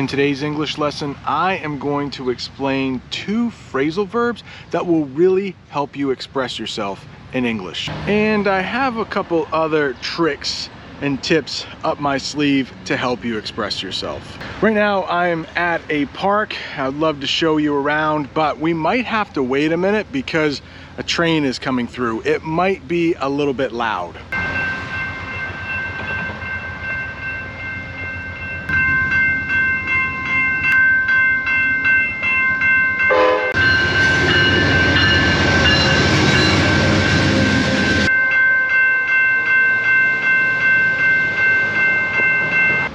In today's English lesson, I am going to explain 2 phrasal verbs that will really help you express yourself in English. And I have a couple other tricks and tips up my sleeve to help you express yourself. Right now, I'm at a park. I'd love to show you around, but we might have to wait a minute because a train is coming through. It might be a little bit loud.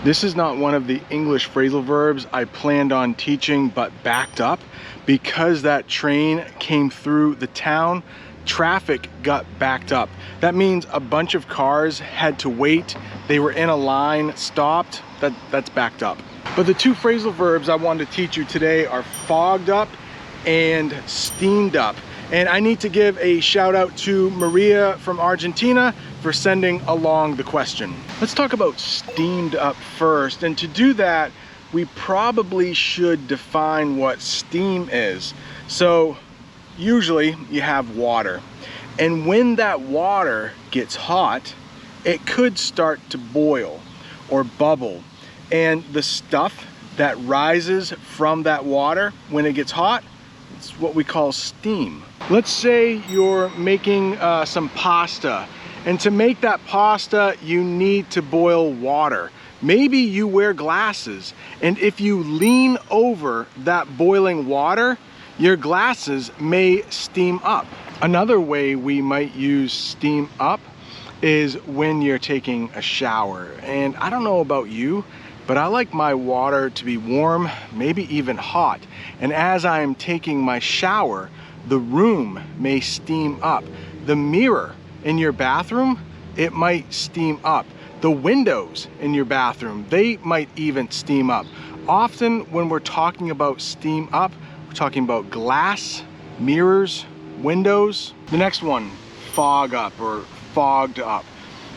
This is not one of the English phrasal verbs I planned on teaching, but backed up because that train came through the town. Traffic got backed up. That means a bunch of cars had to wait. They were in a line, stopped. That's backed up. But the 2 phrasal verbs I wanted to teach you today are fogged up and steamed up. And I need to give a shout out to Maria from Argentina for sending along the question. Let's talk about steamed up first. And to do that, we probably should define what steam is. So usually you have water. And when that water gets hot, it could start to boil or bubble. And the stuff that rises from that water when it gets hot, it's what we call steam. Let's say you're making some pasta, and to make that pasta you need to boil water. Maybe you wear glasses, and if you lean over that boiling water, your glasses may steam up. Another way we might use steam up is when you're taking a shower. And I don't know about you, but I like my water to be warm, maybe even hot. And as I'm taking my shower, the room may steam up. The mirror in your bathroom, it might steam up. The windows in your bathroom, they might even steam up. Often when we're talking about steam up, we're talking about glass, mirrors, windows. The next one, fog up or fogged up.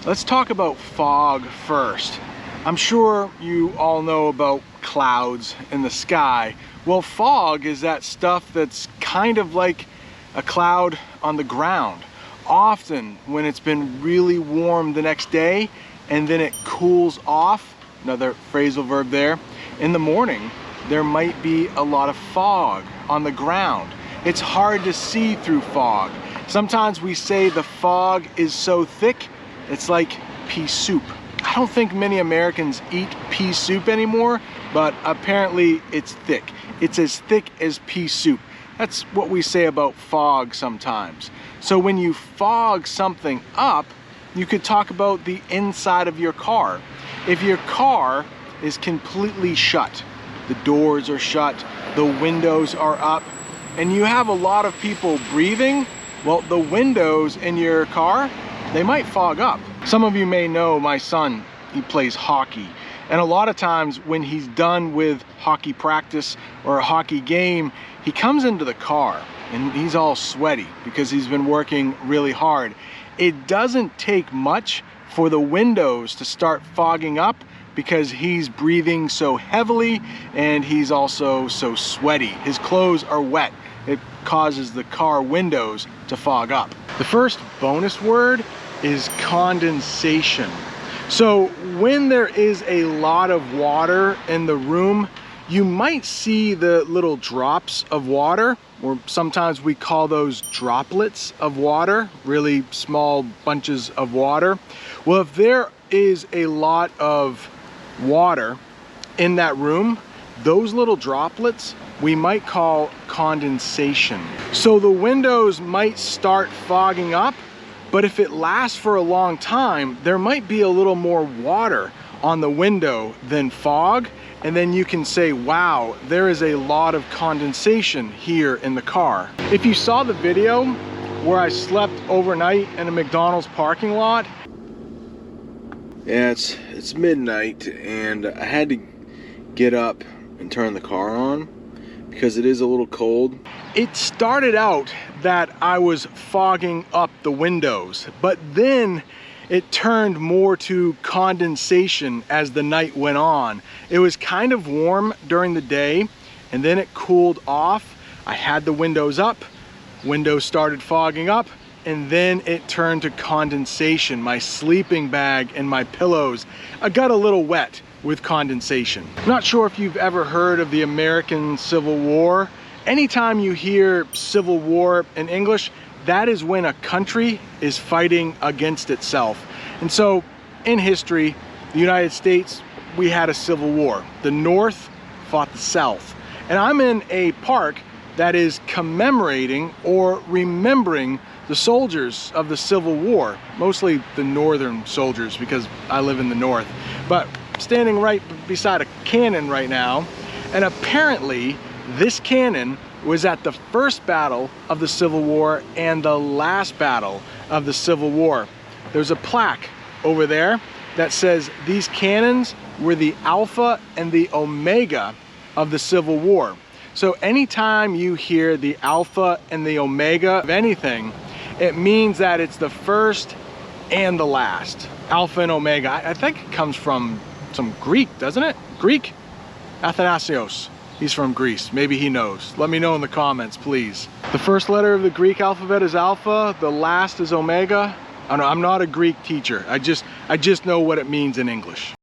Let's talk about fog first. I'm sure you all know about clouds in the sky. Well, fog is that stuff that's kind of like a cloud on the ground. Often when it's been really warm the next day and then it cools off, another phrasal verb there, in the morning, there might be a lot of fog on the ground. It's hard to see through fog. Sometimes we say the fog is so thick, it's like pea soup. I don't think many Americans eat pea soup anymore, but apparently it's thick. It's as thick as pea soup. That's what we say about fog sometimes. So when you fog something up, you could talk about the inside of your car. If your car is completely shut, the doors are shut, the windows are up, and you have a lot of people breathing, well, the windows in your car, they might fog up. Some of you may know my son, he plays hockey. And a lot of times when he's done with hockey practice or a hockey game, he comes into the car and he's all sweaty because he's been working really hard. It doesn't take much for the windows to start fogging up because he's breathing so heavily and he's also so sweaty. His clothes are wet. It causes the car windows to fog up. The first bonus word is condensation. So when there is a lot of water in the room, you might see the little drops of water, or sometimes we call those droplets of water, really small bunches of water. Well, if there is a lot of water in that room, those little droplets we might call condensation. So the windows might start fogging up, but if it lasts for a long time, there might be a little more water on the window than fog, and then you can say, wow, there is a lot of condensation here in the car. If you saw the video where I slept overnight in a McDonald's parking lot, yeah, it's midnight and I had to get up and turn the car on because it is a little cold. It started out that I was fogging up the windows, but then it turned more to condensation as the night went on. It was kind of warm during the day, and then it cooled off. I had the windows up, windows started fogging up, and then it turned to condensation. My sleeping bag and my pillows, I got a little wet with condensation. I'm not sure if you've ever heard of the American Civil War. Anytime you hear Civil War in English, that is when a country is fighting against itself. And so in history, the United States, we had a civil war. The North fought the South. And I'm in a park that is commemorating or remembering the soldiers of the Civil War, mostly the northern soldiers because I live in the north. But standing right beside a cannon right now, and apparently this cannon was at the first battle of the Civil War and the last battle of the Civil War. There's a plaque over there that says these cannons were the Alpha and the Omega of the Civil War. So anytime you hear the Alpha and the Omega of anything, it means that it's the first and the last. Alpha and Omega, I think it comes from some Greek, doesn't it? Greek? Athanasios. He's from Greece. Maybe he knows. Let me know in the comments, please. The first letter of the Greek alphabet is Alpha. The last is Omega. I don't know, I'm not a Greek teacher. I just know what it means in English.